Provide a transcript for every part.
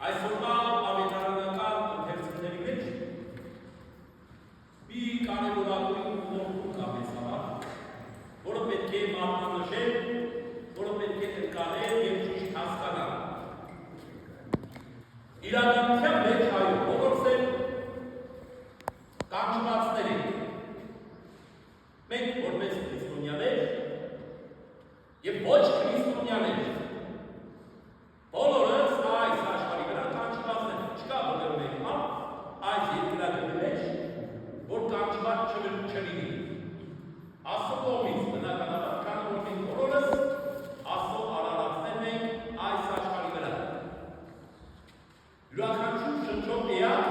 Այսօրվա ավետարանական ընթերցումների մեջ մի կարևորագույն ուղղություն կա մեզ համար, որը պետք է մատնանշել, որը պետք է նկարել և ճիշտ հասկանալ։ Իրականության մեջ այո, բոլորս էլ կանչվածներ ենք։ Մենք որպես քրիստոնյաներ և ոչ քրիստոնյաներ բոլորս այս աշխարհի վրա կանչվածներ ենք։ Չկա որևէ մեկ այս երկրագնդի մեջ, որ կանչված չլինի։ Աստծո կողմից բնականաբար, քանի որ մենք բոլորս Աստծո արարածներն ենք այս աշխարհի վրա։ Յուրաքանչյուր շնչող էակ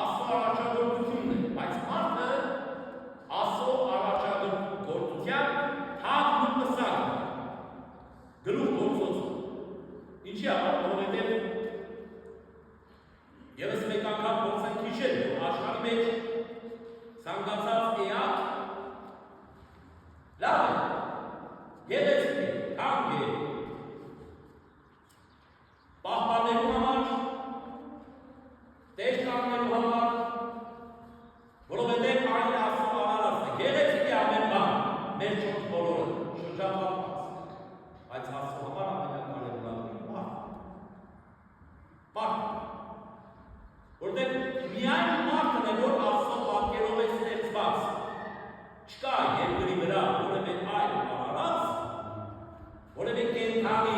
Աստծո առաջադրանությունն է, բայց մարդը Աստծո առաջադրանության թագն ու պսակն է, գլուխ գործոցը։ Ինչի համար, որովհետև ևս մեկ անգամ փորձ ենք հիշել, որ աշխարհի մեջ ցանկացած էակ լավ է, գեղեցիկ է, թանկ է, պահպանելու համար, տեղ կանգնելու համար, որովհետև այն Աստծո արարածն է, գեղեցիկ է ամեն բան, մեր չորս բոլորը, շրջապատված, բայց Աստծո համար ամենակարևորը մարդ, որտեղ միայն մարդն է, որ Աստծո պատկերով է ստեղծված, չկա երկրի վրա որևէ այլ արարած, որևէ կենդանի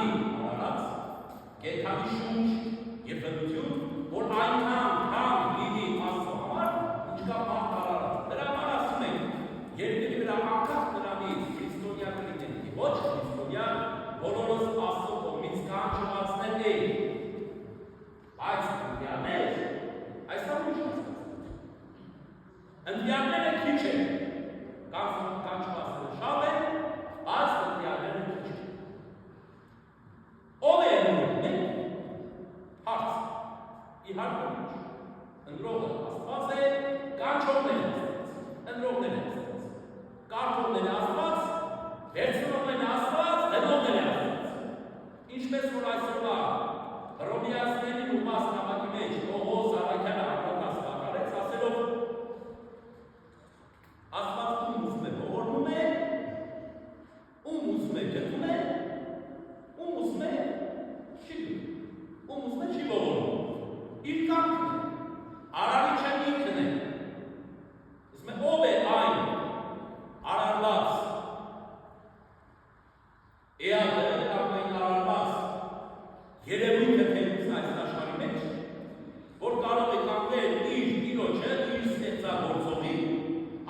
արարած, կենդանի շունչ և բնություն, որ այնքան թանկ լինի Աստծո համար, ինչքան մարդ արարած։ Դրա համար ասում ենք, երկրի վրա անկախ նրանից քրիստոնյա կլինենք, ոչ քրիստոնյա, բոլորս Աստծո կողմից կանչվածներ ենք, բայց ընդյալներ, այստեղ ինչ ասած։ Ընդյալները քիչ են, կանչվածները շատ են, բայց ընդյալները քիչ են։ Ով է ընտրում, մենք, հարց, իհարկե ոչ, ընտրողը Աստված է, կանչողները Աստված, ընտրողները Աստված, կարգողները Աստված, վերցնողները Աստված, դնողները Աստված։ Ինչպես որ այսօրվա Հռոմեացիներին ու մասնամակի մեջ Պողոս Առաքյալը հակատած կատարեց, ասելով Աստված ում ուզում է ողորմում է, ում ուզում է գնում է, ում ուզում է չի գնում, ում ուզում է չի ողորմում, իր կամքն է, արարիչը ինքն է, ուզում է ով է այն արարված էակը կամ այն արարված երևույթը թերուց այս աշխարհի մեջ, որ կարող է կանգնել իր տիրոջը, իր ստեղծագործողին,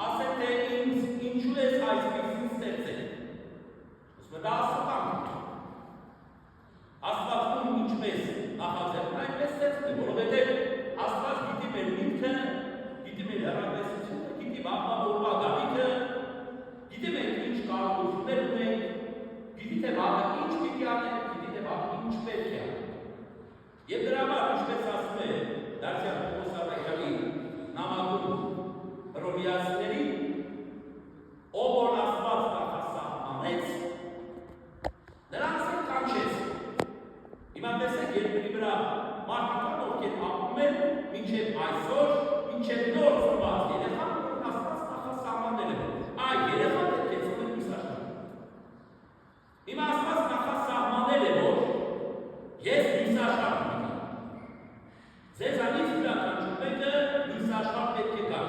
ասել թե ինձ ինչու ես այսպիսին ստեղծել։ Ուսում է դա Աստծո կամքն է։ Աստված ում ինչպես նախաձեռն այնպես ստեղծել, որովհետև Աստված գիտի մեր միտքը, գիտի մեր հեռատեսությունը, գիտի վաղվա օրվա գալիքը, գիտի մենք ինչ կարողություններ ունենք, գիտի թե վաղը ինչ պիտի անենք, ինչ պետք է անել։ Եվ դրա համար, ինչպես ասում է դարձյալ Պողոս Առաքյալի նամակում հռոմեացիներին, ով որ Աստված նախասահմանեց, նրանց էլ կանչեց։ Հիմա տեսեք երկրի վրա մարդիկ կան, ովքեր ապրում են մինչև այսօր, մինչև նոր ծնված երեխան, որ Աստված նախասահմանել է։ Այդ երեխան պետք է ծնվել մյուս աշխարհում։ Հիմա Աստված նախասահմանել է, որ ես մյուս աշխարհ ունեմ։ Ձեզանից յուրաքանչյուր մեկը մյուս աշխարհ պետք է գա։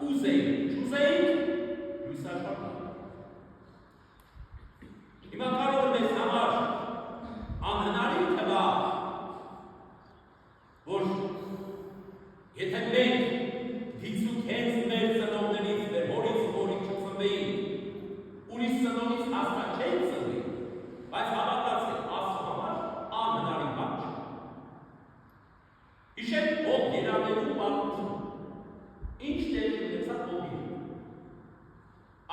Ուզեիք, չուզեիք, մյուս աշխարհ գա։ Հիմա կարող է մեզ համար անհնարին թվա, որ եթե մենք դիցուք հենց մեր ծնողներից, մեր հորից հորից չծնվեինք, ուրիշ ծնողից հաստատ չենք ծնվի, բայց հավատացեք, Աստծո համար անհնարին բան չէ։ Հիշեք Հոբ երաներու պատմություն, ինչ տեղի ունեցավ Հոբին։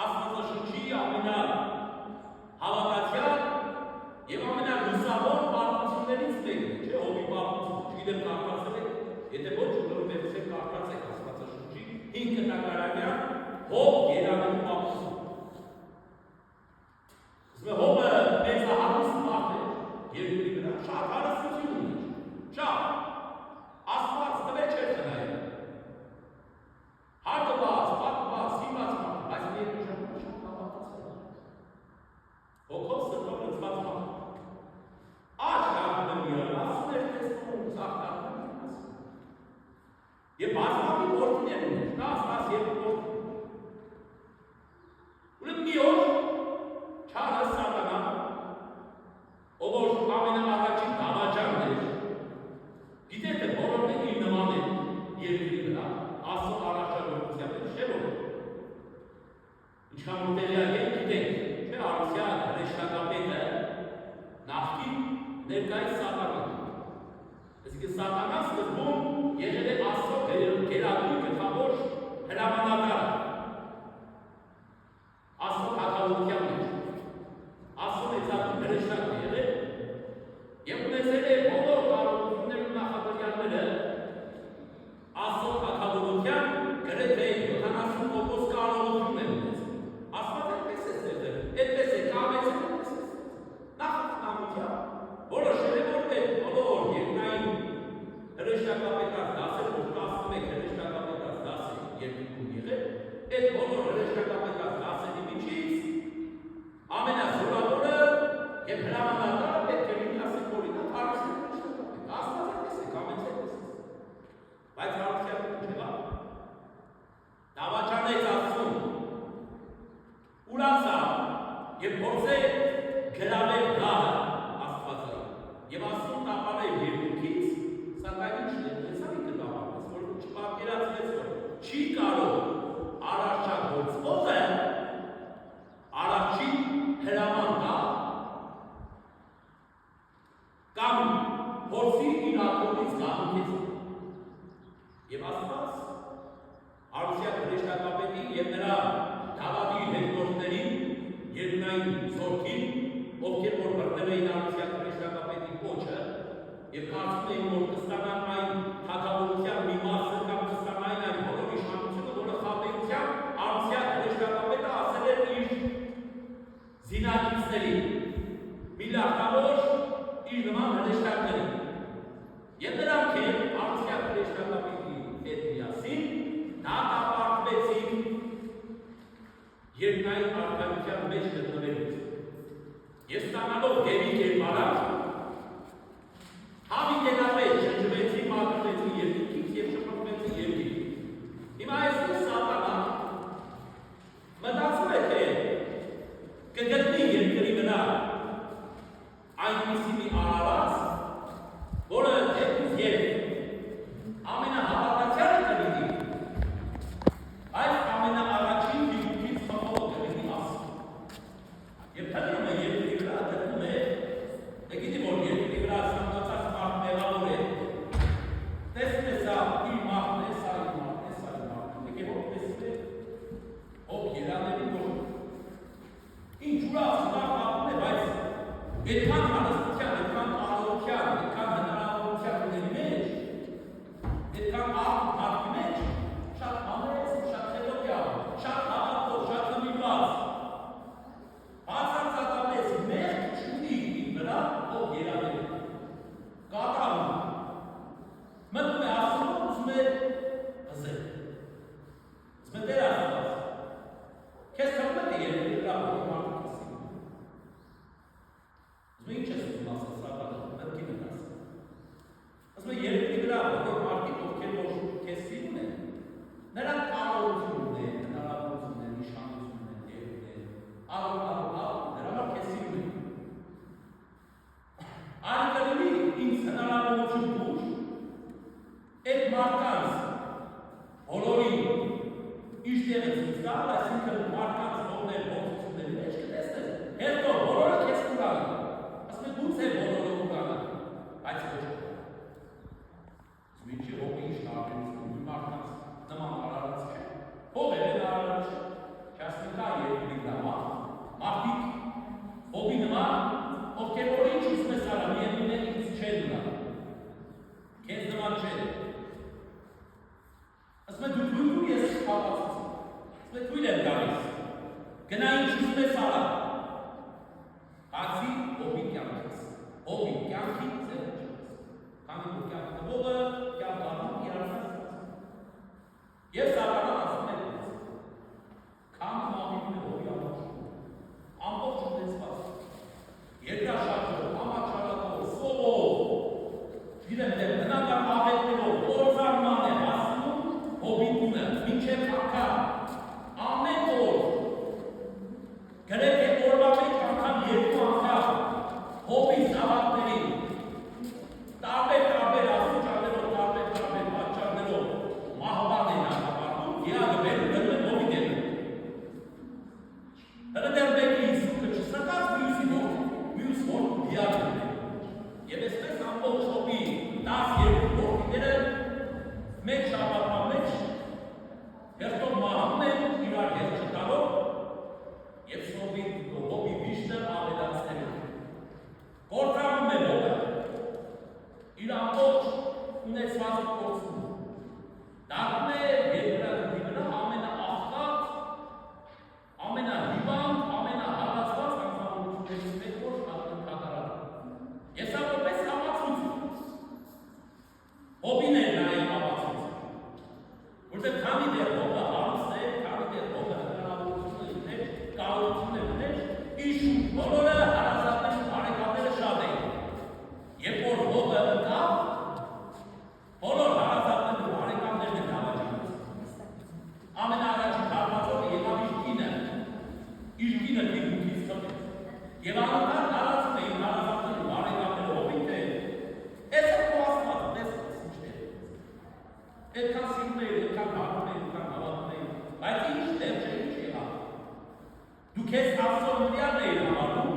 Աստվածաշնչի ամենահավատացյալ և ամենալուսավոր պատմություններից մեկն է, չէ, Հոբի պատմություն, չգիտեմ կարդացել եք, եթե ոչ վերցրեք կարդացեք Աստվածաշնչի 5 կտակարանյա Հոբ երաներու պատմություն։ Հոբը մեծահարուստ մարդ է երկրի վրա, շատ հարստություն ունի, շատ եւ նրա դավադի հետնորդներին եւ նայն զորքին, ովքեր որ բռնել էին Արցախ հրեշտակապետի կոչը եւ կարծում էին որ կստանան այն թագավորության մի մասը կամ կստանային այն բոլոր իշխանությունը, որը խաբեությամբ Արցախ հրեշտակապետը ասել էր իր զինակիցներին, միլիարդավոր իր նման հրեշտակներին։ Եվ նրանք էլ Արցախ հրեշտակապետի հետ միասին դատապարտվեցին երկնային արդարության մեջ գտնվելուց։ Եվ ստանալով դեպի կերպարանք, հավիտենապես շրջվեցին, մաքրվեցին երկինքից և շփոթվեցին երկինք։ Հիմա այսօր Սատանան մտածում է, թե կգտնի երկրի վրա այնպիսի մի արարած, որը դեպուս երբ ամենահավատացյալը կլինի, այս ամենաառաջին դիրքից խմողը կլինի Աստծո։ Եվ թվում է երկրի վրա դնում է, գիտի որ երկրի վրա ցանկացած մարդ մեղավոր է, տեսնում է սա իր մարդն է, սա իր մարդն է, սա իր մարդն է, եկե հոք տեսնում է, հոք երաների որ ինչ ուրախ պատում է, բայց այդքան հարստության, այդքան կարողության, այդքան հնարավորության ունի մեջ, այդքան աղբ մարդի մեջ, շատ համերես, շատ հետոքյալ, շատ հավատով, շատ նվիրված, բացարձակապես մեղք չունի իր վրա, ով երանել է, կատարում, մտնում է Աստծո, ուզում է հզել, ուզում է Տեր Աստված, քեզ թվում է թե երկրի վրա որ մարդը քեսին, ուզում է ինչ ես ուզում ասել Սատանան, մտքի մտած, ուզում է երկրի վրա որ մարդիկ ովքեր որ քեզ սիրում են, նրանք կարողություն ունեն, հնարավորություն ունեն, իշխանություն ունեն, դեր ունեն, նրա համար քեզ սիրում են։ Այն կլինի ինձ հնարավորություն դուր, այդ մարդկանց բոլորին իր տեղը ցույց տալ, այսինքն մարդկանց ողներ ողջությունների մեջ կտեսնես, հետո բոլորը քեզ կուրանան, ասում է գուցե բոլորը կուրանան, բայց ոչ Զմիջի հողի ինչ տարբերություն մի մարդկանց նման արարած չէ, հողերը արարած չէ, չասնիկա երկրի վրա մարդիկ հողի նման, ովքեր որ ինչ ուզում ես արա, միևնույն է ինձ չէ դուրա, քեզ նման չէ։ Ասում է դու թույլ ես խաղացություն, ասում է թույլ եմ գալիս, գնա ինչ ուզում ես արա, հացի հողի կյանքից, հողի կյանքի ձեր չես, քանի որ կյանքը հողը կյանք դառնում իրարցած եւ Սատանան ասում է քան մահին հողի ամոթ, ամբողջ ունեցված, երկրաշարժով, համաչարակով, սովով, գիտեմ դեմ բնական աղետներով, օրվանման է հասնում հողի տունը, մինչև անգամ, ամեն օր, գրեթե օրվա մեջ անգամ երկու անգամ, հողի զավակներին, տարբեր աստիճաններով, տարբեր պատճառներով մահվան են արտապարտում, դիագբեր դրում հողի դեպը։ Հրդեր մեկի իսուկը չսկած մյուս որ դիագբեր է։ Եվ այսպես ամբողջ հողի 12 հողիները մեկ շաբաթվա մեջ հերթով մահում են իրար հետ չտալով և հողի վիշտը ավելացնելու։ Կործանում է հողը, իր ամբողջ ունեցվածը կործնում, դառնում է երկրագնդի վրա ամենաաղքատ, ամենահիվանդ, ամենահալածված անձնավորություններից մեկ որ կատարած։ Ես սա որպես համացույց, հողին է նաև համացույց, որտեղ քանի դեռ հողը հարուստ է, քանի դեռ հողը հնարավորություն ուներ, կարողություն ուներ, իր բոլորը հարազատների բարեկամները շատ էին։ Երբ որ հողը ընկավ, բոլոր հարազատները բարեկամներն են դավաճանեցին։ Ամենաառաջին հարվածողը եղավ իր կինը թիկունքից խփեց։ Եվ անընդհատ հարածում էին հարազատները բարեկամները հողին թե էսը քո Աստվածը, տեսնես ինչ է։ Այդքան սիրում էին, այդքան հարում էին, այդքան հավատում էին, բայց ինչ դեռ չէ, ինչ եղավ։ Դու քեզ Աստծո նվիրյալն էիր համարում,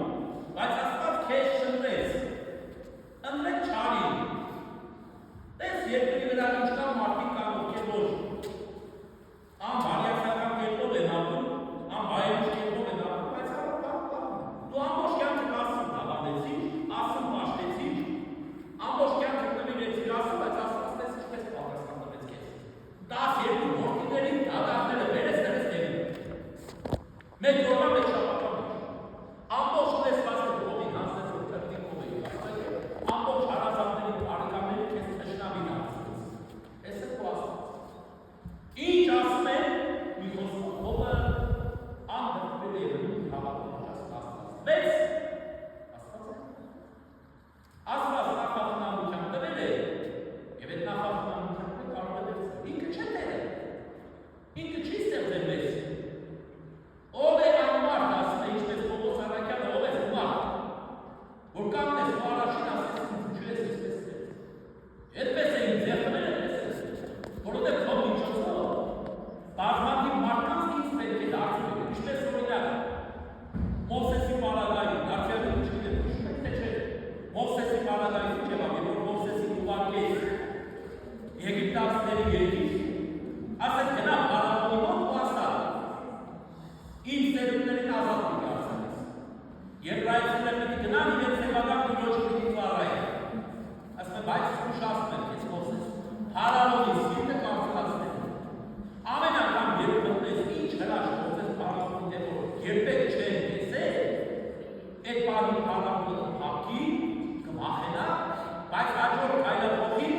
բայց Աստված քեզ շնորհեց։ Ընտրեք չարին։ Տես երկրի վրա ինչքան մարդիկ կան, ովքեր որ անբարյացական կերպով է։ Եվ այդ նախախտանությունը կարող է վերցնել։ Ինքը չէ Տերը։ Ինքը չի ստեղծել մեզ։ Ով է այն մարդը, ասում է ինչպես Պողոս Առաքյալը, ով է մարդ, որ կանգնես ու առաջին ասես ինձ չես էսպես։ Այդպես է ինձ ձեռքները էսպես։ Որովհետև քո միջոցով բազմաթիվ մարդկանց ինձ պետք է դարձնել։ Ինչպես օրինակ Մովսեսի պարագայում, դարձյալը չգիտեմ, հիշում եք թե չէ։ Մովսեսի պարագայում ինչ եղավ, որ Մովսեսին ուղարկեց Եգիպտացիների երկիր, ասեց գնա Փարավոնի մոտ ու ասա. Իմ ծերունիներին ազատ պիտի արձանես։ Եբրայեցիները պիտի գնան իրենց սեփական քրոջը պիտի ծառայեն։ Ասում է, բայց ուշ ասում եմ, ես Մովսես, Փարավոնի սիրտը կանխացնել։ Ամեն անգամ երբ մտնես, ինչ հրաշքով ես Փարավոնին դեմ, որ երբեք չեն տեսել, այդ բանի Փարավոնը փակի, կմախենա, բայց հաջորդ քայլը փոխի,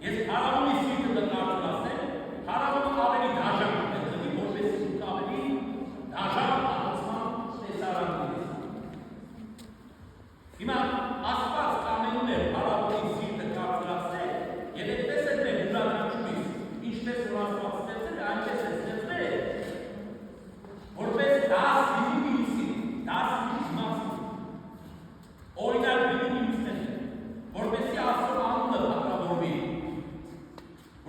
ես Փարավոնի սիրտը կկարծրացնեմ, Փարավոնը ավելի դաժան կտեսնի, որպեսզի դուք ավելի դաժան անցման տեսարան ունես։ Հիմա Աստված կամենում էր Փարավոնի սիրտը կարծրացնել, եւ այդպես էլ մեր յուրաքանչյուրիս, ինչպես որ Աստված ստեղծել է, այնպես է ստեղծել, որպես 10 մյուսին, 10 մյուս մասին, օրինակ մյուսներ, որպեսզի Աստծո անունը փառավորվի։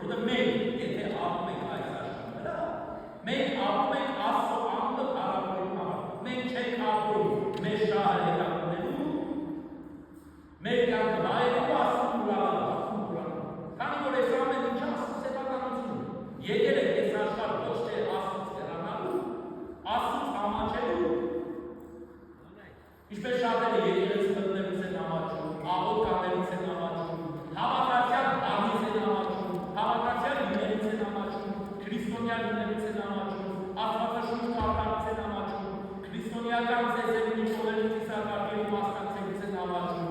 Որովհետև մենք, եթե ապրում ենք այս աշխարհի վրա, մենք ապրում ենք Աստծո անունը փառավորելու համար։ Մենք չենք ապրում մեր շահը հետապնդելու, մեր կյանքը վայելելու Աստծուն ուրախանալու։ Քանի որ այս ամեն ինչը Աստծո սեփականությունն է։ Եկել ենք այս աշխարհ ոչ թե Աստծուց հեռանալու, Աստծուց ամաչելու։ Ինչպես շատերը եկեղեցի մտնելուց են ամաչում, աղոտ կանելուց են ամաչում, հավատացյալ բանից են ամաչում, հավատացյալ լինելուց են ամաչում, քրիստոնյա լինելուց են ամաչում, Աստվածաշունչ կարդալուց են ամաչում, քրիստոնեական ծեսերին ինչորելուց իսակարգելու մասնակցելուց են ամաչում։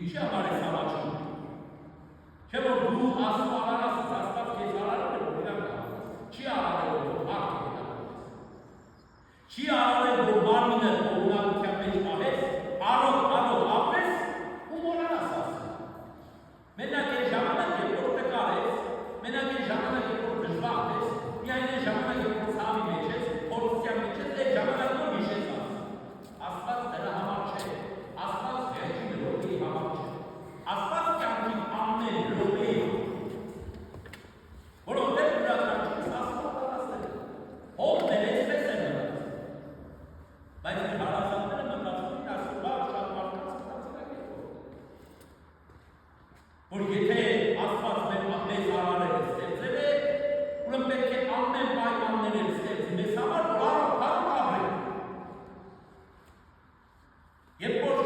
Ինչի համար ես ամաչում։ Չէ՞ որ դու Աստծո արարած ես, Աստված քեզ արարել է, որ իրական հավատաս։ Չի արարել, որ հակ հետապնդես։ Չի արարել, որ մարմինը օրինակության մեջ պահես, առող ապրես ու մոռանաս Աստծուն։ Մենակ այն ժամանակ, երբ որ տկար ես, մենակ այն ժամանակ, երբ որ դժբախտ ես, միայն այն ժամանակ, երբ որ ցավի մեջ ես, փորձության մեջ ես, այդ ժամանակ որ հիշես Աստծուն։ Աստված դրա համար չէ, Աստված վերջին րոպեի համար չէ։ Աստված կյանքի ամեն րոպեի համար։ Որովհետև յուրաքանչյուրս Աստծո պատասխան է։ Հողն էլ էսպես է մնաց։ Բայց մեր հարազատները մտածում են այսօրվա շատ մարդկանց մտածելակերպով, որ եթե Աստված մեզ արարել է, ստեղծել է, ուրեմն պետք է ամեն պայմաններով ստեղծի մեզ համար, որ առողջ ապրենք։ Երբ որ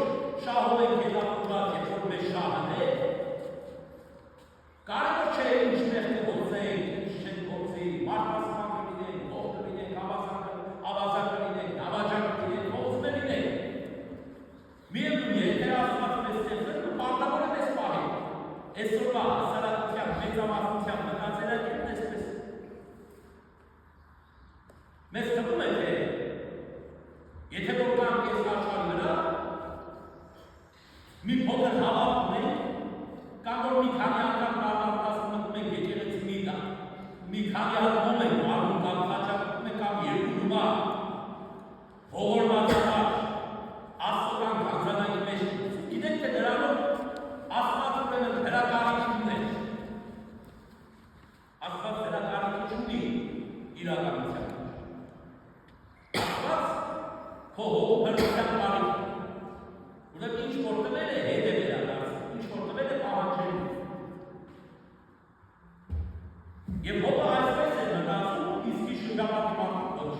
շահով ենք հետապնդված, երբ որ մեր շահն է, կարևոր չէ ինչ մեղք գործենք, ինչ չենք գործի, մարդասպան կլինենք, ով կլինենք, ավազակ կլինենք, դավաճան կլինենք, ով կլինենք։ Միևնույն է, եթե Աստված մեզ ստեղծել ու պարտավոր է մեզ պահել։ Այսօրվա հասարակության մեծամասնության մտածելակերպն էսպես է։ Մեզ թվում է, թե եթե որ կանք այս աշխարհի վրա մի փոքր հավատ ունենք, կամ որ մի քանի անգամ կարողացնում մտնում ենք եկեղեցի մի քանի անգամ ենք արում կամ խաչակում ենք կամ երկու նոմա ողորմած Աստծո հանձնանքի մեջ գիտեք թե դրանով Աստված ուրեմն հրակարիչ ունի։ Աստված հրակարիչ ունի իրականության մեջ։ Աստված քո հոգու փրկության բարիք է։ Ուրեմն ինչ որ տվել է հետ է վերադարձել, ինչ որ տվել է պահանջելու։ Եվ հողը այսպես է մտածում, իսկի շրջապատի մարդու ոչ։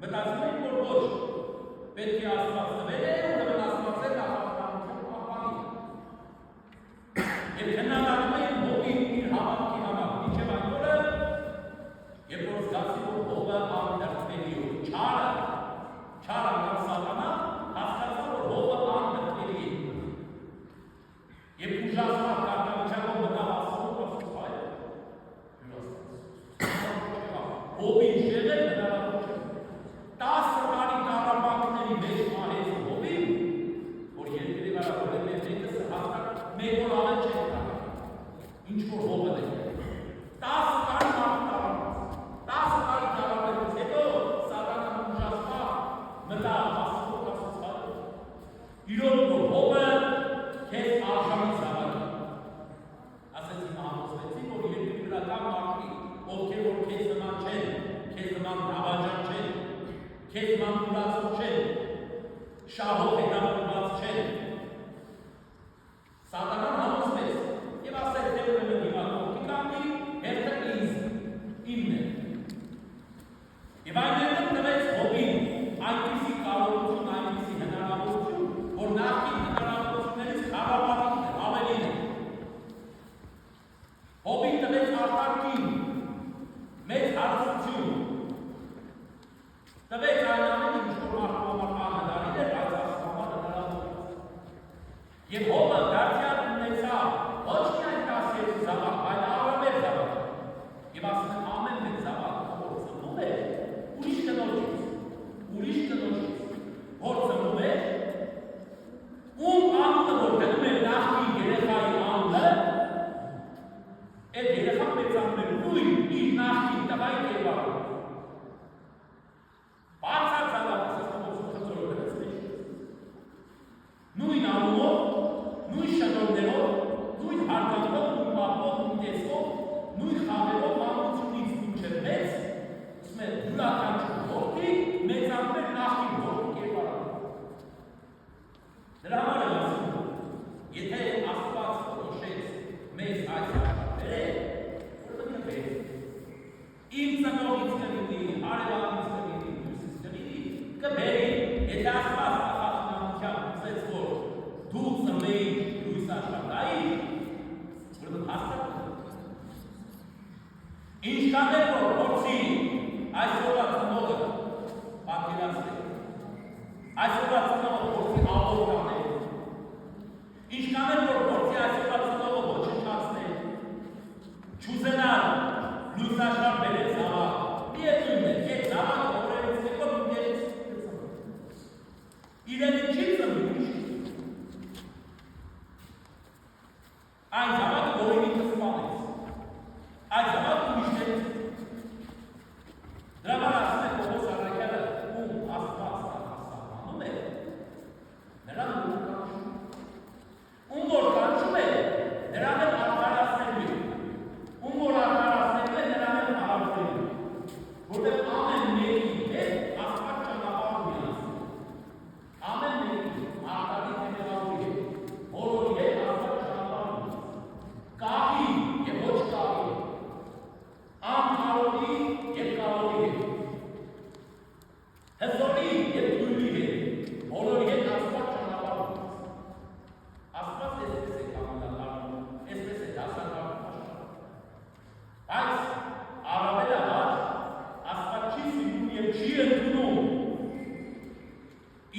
Մտածում են, որ ոչ, պետք է Աստված տվել է, ուրեմն Աստված է նախապատրաստության պահպանի։ Եվ քննադատում են հողի իր հավատքի համար, մինչև այն օրը, երբ որ զգացի, որ հողը անդրդվելի է, չար անգամ սատանա, հասկացա, որ հողը անդրդվելի է։ Եվ ուժասմար կարգավիճակով մտավ Աստծո պրոստոյ, հողի շեղել հնարավոր չէ։ 10 տարի տառապանքների մեջ մահեց հողին, որ երկրի վրա որ է մեր ինչ որ հողը է։ 10 տարի մարդարանց, 10 տարի ճարապելուց հետո Սատանան ուժասպա մտա Աստծո ասացածը։ Իրոք որ հողը քեզ արժանի զավակի։ Ասեցի համոզվեցի, որ երկրական մարդիկ, ովքեր որ քեզ նման չեն, քեզ նման դավաճան չեն, քեզ նման ուրացող չեն, շահով հետապնդված չեն։ Սատանան համոզվեց եւ ասեց թե ուրեմն հիմա ովքի կանգնի, հերթը իմն է։ Եվ այնտեղ տվեց Հոբին այնպիսի կարողություն, այնպիսի հնարավորություն, որ նախկին հնարավորություններից խառավարիչն է, ավելին է։ Հոբին տվեց արտարկին, մեծ հարցություն, տվեց այն ամենը, ինչ որ մարդու համար անհնարին էր, բայց Աստծո համար հնարավոր էր։ Եվ Հոբը դարձյալ ունեցավ ոչ միայն 12 զավակ, այլ առավել զավակ։ Եվ ասում են ամեն մեծ զավակ, որ ծնվում է, ուրիշ կնոջից, որ ծնվում է, ում անունը որ դնում է նախկին երեխայի անունը, այդ երեխան մեծանում է նույն իր նախկին տղայի կերպարով։ Բարձր զավակ, ասես նամոզում խծորոդրեց մեջ։ Նույն անունով, նույն շնորհներով, նույն հարգանքով, նույն մապով, նույն տեսքով, նույն խաղերով, մանությունից մինչև մեծ, ասում է յուրաքանչյուր որդի մեծանում է նախկին որդի կերպարով։ Դրա համար եմ ասում, եթե Աստված որոշեց մեզ այս աշխարհը, ուրեմն կբեր։ Իմ ծնողից կլինի, հարևանից կլինի, մյուսից կլինի, կբերի, եթե Աստված նախախնամությամբ ուզեց, որ դու ծնվեիր լույս աշխարհային, ուրեմն հաստատ ինչքան էլ որ փորձի այսօրվա ծնողը պատկերացնել, այսօրվա ծնողը փորձի աղոտ անել, ինչքան էլ որ փորձի այսօրվա ծնողը ոչնչացնել, չուզենալ լույս աշխարհ բերել զավակ, միևնույն է, այդ զավակը օրերից հետո մյուսներից կծնվի։ Իրենին չի ծնվի, այն զավակը որևէ կսպանեց, այդ զավակը ուրիշներից։ Դրա համար ասում է Պողոս առաքյալը, ում Աստված նախասահմանում է, նրան որ կանչում, ում որ կանչում է, նրան էլ արդարացնելու է, ում որ արդարացնելու է, նրան էլ հարաբերելու է, որտեղ ամեն մեկի հետ Աստված ճանապարհ միացնում, ամեն մեկի արդարի թեմերավորի հետ, բոլորի հետ Աստված ճանապարհ միացնում, կաղի եւ ոչ կաղի, անքարողի եւ կարողի հետ, հզորի եւ թույլի հետ, բոլորի հետ Աստված ճանապարհ միացնում։ Աստված այսպես է կամականում, այսպես է դասակարգում աշխարհը։ Բայց առավելաբար Աստված չի սիրում եւ չի ընդունում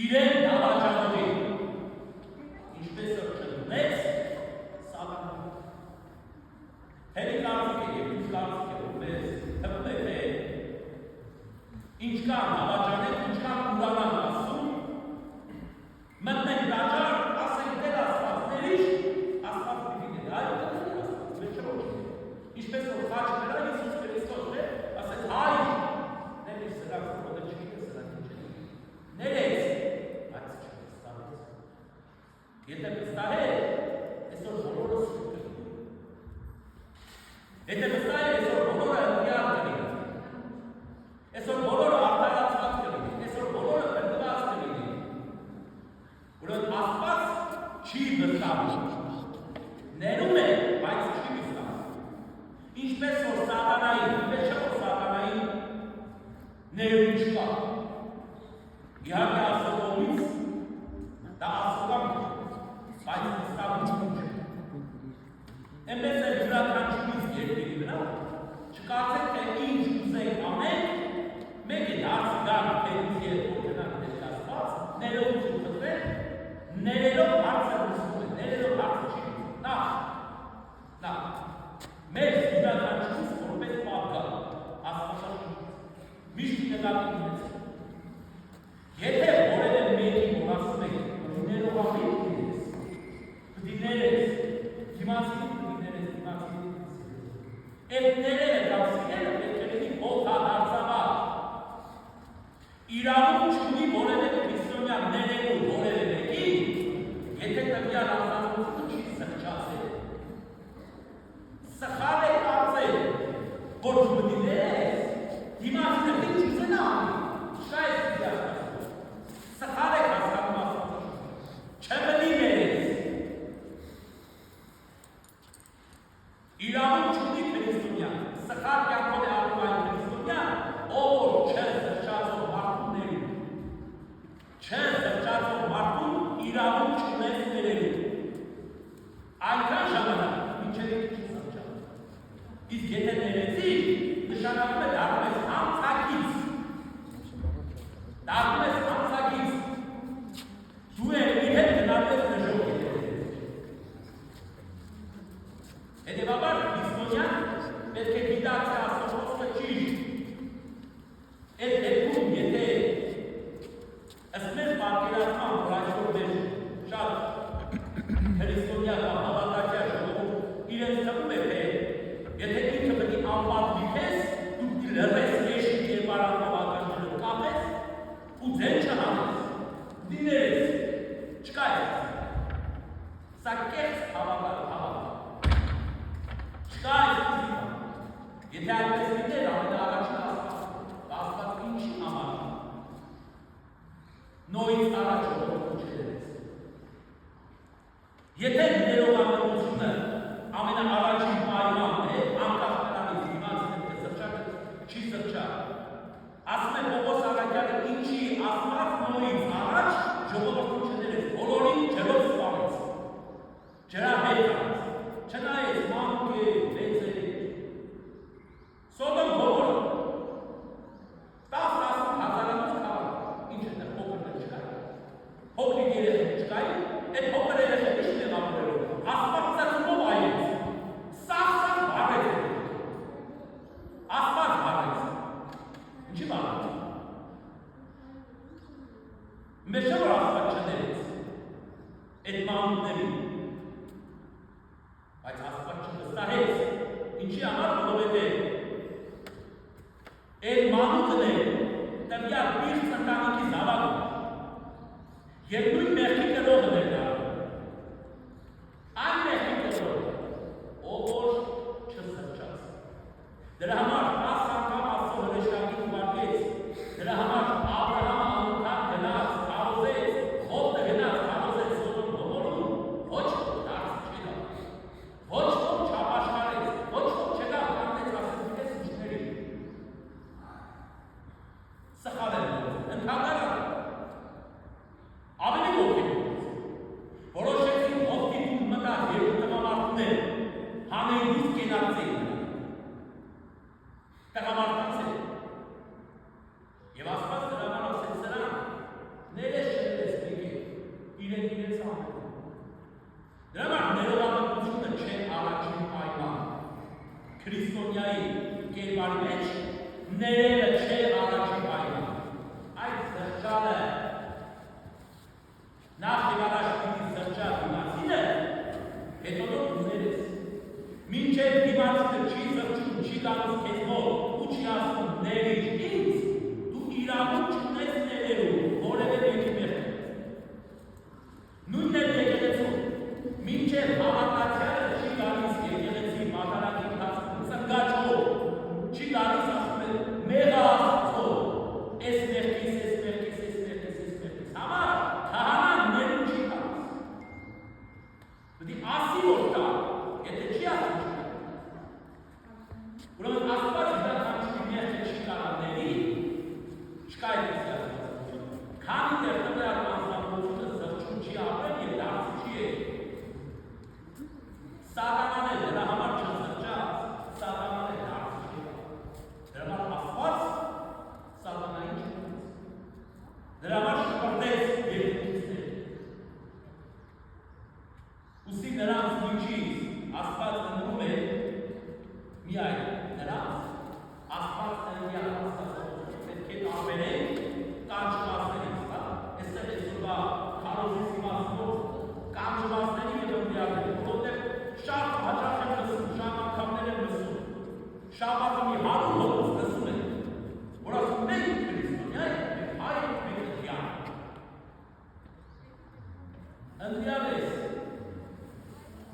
իրեն դավաճանողի, ինչպես որ չդնեց Սատանան։ Հերի կարծիք է եւ ինչ կարծիք է, որ մեզ թվում է թե ինչքան դավաճանել, ինչքան ուրանան ասում, մտնենք դաջար, ասենք դեր Աստված ներիշ, Աստված պիտի դեր, այլ դեր Աստված, մեր չորոշ է։ Ինչպես որ խաչ նրա Հիսուս Քրիստոսն է, ասեց հայր, ներիշ սրանք որը չգիտես, սրանք ինչ են։ Ներեց, բայց չվստահեց։ Եթե վստահեր, այսօր բոլորը սուրբ կլինի։ Եթե վստահեր, այսօր բոլորը ընդյալ կլինի։ Այսօր բոլորը արդարացված կլինի, այսօր բոլորը բրդված կլինի։ Ուրեմն Աստված չի վստահում, ներում է, բայց չի վստահում։ Ինչպես որ Սատանային, ինչպես չէ որ Սատանային ներում չկա։ Իհարկե Աստծո կողմից դա աստվածական է, բայց վստահություն չէ։ Էնպես է յուրաքանչյուրից երկրի վրա, չկարծեք թե ինչ ուզենք անենք, մեկ է դարձի գալ թերից երբ որ գնանք դեպի Աստված, ներողություն խնդրել, ներելով հարցը լուծում է, ներելով հարցը չի լուծում։ Նախ, մեր յուրաքանչյուրից որպես պատգամ, Աստվածաշունչ, միշտ նկատի ունեցեք։ Եթե որևէ մեկի որ ասում եք, ներողամիտ լինես, պիտի ներես, դիմացին պիտի ներես, դիմացին ներերը կամ սիրելը պետք է լինի հոգադարձաբար։ Իրավունք չունի որևէ քրիստոնյա ներելու որևէ մեկին, եթե տվյալ ազատությունը չի սրճացել։ Սխալ է կարծել, որ դու ներես, դիմացինը ինչ ուզենա անի, չկա այս դիակացում։ Սխալ է հասկանում աստվածաշունչը, չպետք է ներես։ Իրավունք չունի քրիստոնյա, սխալ կյանքով է ապրում այն քրիստոնյան, ով որ չէ սրճացող մարդուն ներում։ Չէ սրճացող մարդուն իրավունք չունես ներելու։ Այնքան ժամանակ մինչև չի սրճացել։ Իսկ եթե ներեցիր, նշանակում է դառնում ես անցակից։ Դառնում ես անցակից։ Դու իր հետ գնալու ես նժող ետերես։ Հետևաբար քրիստոնյան պետք է գիտակցի աստվածքը ճիշտ։ Այդ դեպքում եթե ըստ մեր պատկերացման, որ այսօր մեր շատ քրիստոնյա կամ հավատացյալ ժողովուրդ իրենց թվում է, թե եթե ինքը պետք է անպատ լիքես, դու լրես եշիկ կերպարանքով ակաշներով կապես ու ձեն չհանես, դիներես, չկա ես։ Սա կեղծ հավատալ։ Չկա այս դիվա։ Եթե այդպես լիներ, ամենաառաջին Աստված ինչի համար նորից առաջ ժողովուրդ չդրեց։ Եթե ներողամտությունը ամենաառաջին պայմանն է, անկախ նրանից դիմացին թե սրճակը չի սրճա։ Ասում է Պողոս Արաքյալը ինչի Աստված նորից առաջ ժողովուրդ չդրեց, բոլորին ջրով սպանեց։ Ջրահեղաց, չնայեց մանուկ է, մեծ է։ Սոդոմ Գոմորը 10,000 հազարանոց քաղաք, ինչ է դեռ փոքր չկա։ Փոքրիկ երեխեք չկայի, այդ փոքր երեխեք ինչ է ապրելու։ Աստված ծնումով այեց, սաղ բարեց։ Աստված բարեց։ Ինչի բարեց։ Մեր չէ որ Աստված չդերեց այդ մանուկներին, բայց Աստված չվստահեց։ Ինչի համար, որովհետև այդ մանուկն է տվյալ պիրց ընտանիքի զավակը և նույն մեղքի կրողն է դառնում։ Այն մեղքի կրողը, ով որ չսրճաց։ Դրա համար 10 անգամ Աստծո հրեշտակին ուղարկեց, դրա համար Աբրահամը անընդհատ գնաց, քարոզեց, Ղոտը գնաց, քարոզեց Սոդոմ Գոմորում, ոչ ոք դարձ չեկավ, ոչ ոք չապաշխարեց, ոչ ոք չեկավ, կանտեց ասեց գիտես ինչների։ Սխալ է ընդհանրապես ավելի ոգին որոշեցին ողքի դուր մտած երկու տղամարդներ հանեին դուս կենացեին տղամարդացել և Աստված դրա համար ասեց սրան ներես չներես եկեք իրենց ամեն դրա համար ներողամտությունը չէ առաջին պայման քրիստոնյայի կերպարի մեջ ներելը չէ առաջին պայման այդ սրճալը նախ և առաջ պիտի սրճա դիմացինը, հետո դու ներես։ Մինչև դիմացինը չի սրճում, չի գալուց քեզ մոտ ու չի ասում ներիր ինձ, դու իրավունք չունես ներելու որևէ մեկի մեղքը։ Նույնն է եկեղեցում, մինչև հավատացյալը չի գալիս եկեղեցի մատանակի ընթացքում ծնգաճով, չի գալիս ասում է մեղա Աստծո, էս մեղքիս, համար քահանան ներում չի տալիս։ Պետք է ասի որ տա, եթե չի ասում չի տա։ Ուրեմն Աստված յուրաքանչյուրի մեղքը չի կարող ների, չկա այդպես ասում։ Քանի դեռ տվյալ անձնավորությունը սրճում չի ապրել և դարձ չի եկել։ Սատանան է դրա համար չսրճած, սատանան է դարձ չի եկել։ Դրա համար Աստված սատանային չի եկել։ Դրա համար շպրտեց երկուսներ։ Ուսի նրանց միջից Աստված ընտրում է միայն նրանց, Աստված տվյալ Աստվածով պետք է տարբերենք կանչվածներից, այստեղ այսօրվա քարոզից իմաստով կանչվածների և ընտրյալների, որովհետև շատ հաճախ եմ լսում, շատ անգամներ եմ լսում,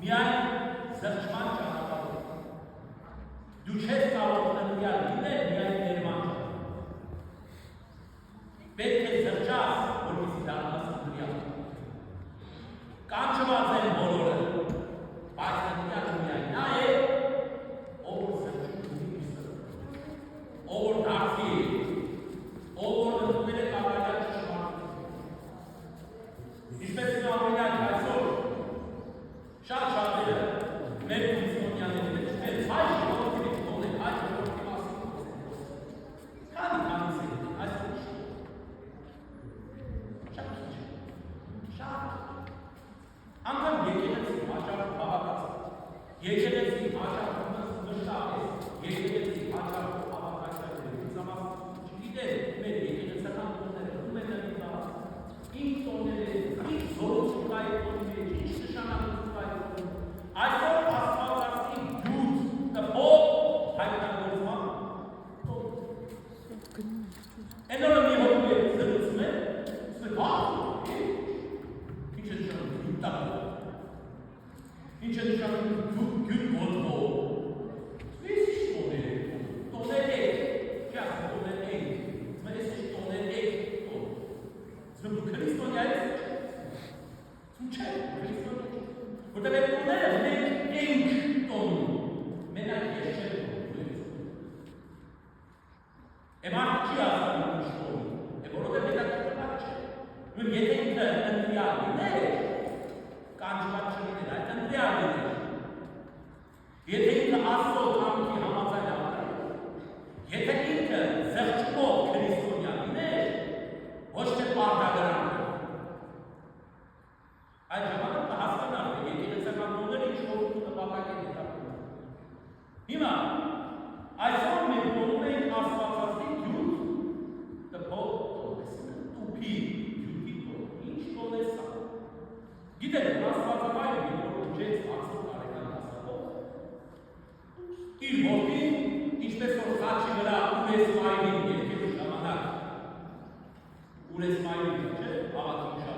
միայն զղջման ճանապարհով։ Դու չես կարող ընտրյալ լինել միայն ներման ճանապարհով։ Պետք է զղջաս, որպեսզի դառնաս ընտրյալ։ Կանչված են բոլորը, բայց ընտրյալը միայն նա է, ով որ զղջում ունի իր սրտը, ով որ դարձի է, ով որ ընդունել է կատարյալ ճշմարտությունը։ Ինչպես նույնիսկ այսօր շատ շատերը մեր քրիստոնյաների մեջ մեր հայ ժողովրդի տոն են, հայ ժողովրդի մասին քանի սեր այսօր շատ քիչ անգամ եկեղեցի հաճախ հավատացած եկեղեցի հաճախ նշտապես եկեղեցի հաճախ հավատացածները ինձամաս չգիտեն մեր եկեղեցական տոները ում են դարձած ինչ տոները ինչ զորություն կա այդ տոնի մեջ ինչ նշանակություն կա այդ տոնի այսօր աստվածածի յուտ տպով հայտնագործման տոն Էնորը մի հոգու է զրուցում է ինչ է նշանում յուտ տապով ինչ է նշանում յուտ ոտքով Ես տոներ տոներ եք չասը տոներ եք ես տոներ եք տոն Զմու քրիստոնյայից Չէ, որտեղ այդ տոները մենք ենք տոնում, մենակ ես չեմ տոնում։ Էմարդ չի ասանում ինչ տոնում, որովհետև հետաքրքրված չէ։ Եթե ինքը ընտրյալ լիներ, կանչված չլիներ, այդ ընտրյալ լիներ։ Եթե ինքը Աստծո կամքի համաձայն ապրեր, եթե ինքը զղջումով քրիստոնյա լիներ, ոչ թե պարտադրանք Այդ ժամանակ կհասկանալ, թե եկեղեցական տոները ինչ որ նպատակ են հետապնդում։ Հիմա այսօր մենք տոնում ենք աստվածածի յուտ տպող տոն, տուփի յուտի տոն, ինչ տոն է սա։ Գիտեք, աստվածավայրը երբ որ ուջեց 60 տարեկան հասակով, իր որդին, ինչպես որ խաչի վրա Ուրեսմայրին երկելու ժամանակ, Ուրեսմայրին չէ, հավատում